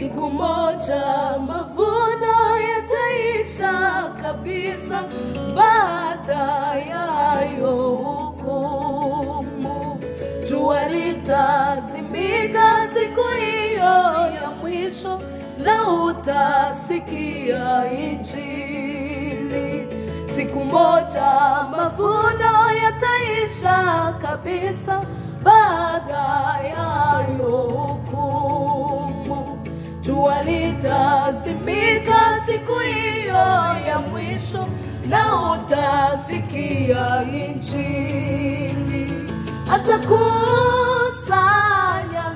siku moja mavuno yataisha kabisa, baada yayo hukumu. Jua litazimika siku hiyo ya mwisho, na utasikia injili. Siku moja mavuno yataisha kabisa, baada yayo hukumu. Jua litazimika siku hiyo ya mwisho, na utasikia injili. Atakusanya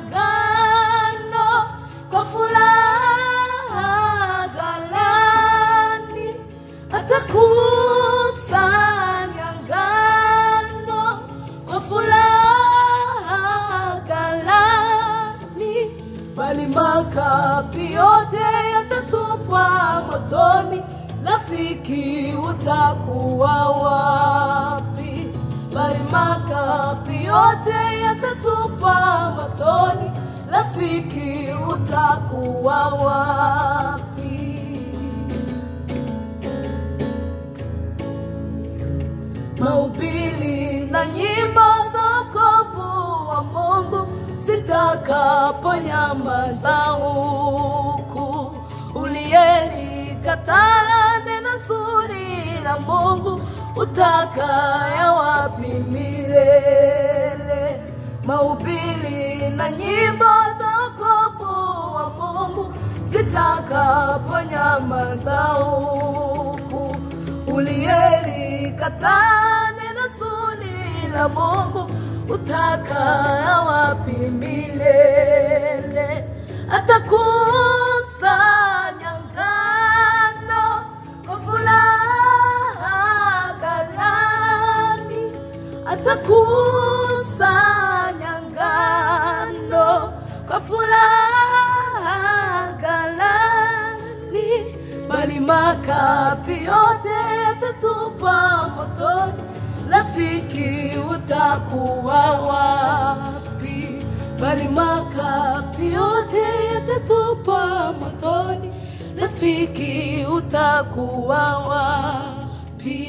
ngano kwa furaha ghalani, atakusanya ngano kwa furaha ghalani, bali makapi yote yatatupwa motoni. Rafiki, utakuwa wapi? Bali makapi yote yatatupwa motoni. Rafiki, utakuwa wapi? Mahubiri na nyimbo za wokovu wa Mungu zitakaponyamaza huku, uliyelikataa neno zuri la Mungu utakaya wapi milele? Mahubiri na nyimbo za wokovu wa Mungu zitakaponyamaza huku, uliyelikataa neno zuri la Mungu utakaya wapi milele? Atakusanya ngano kwa furaha ghalani, atakusanya ngano kwa furaha ghalani, bali makapi yote yatatupwa motoni. Rafiki, utakuwa wapi? Bali makapi yote yatatupwa motoni. Rafiki, utakuwa wapi?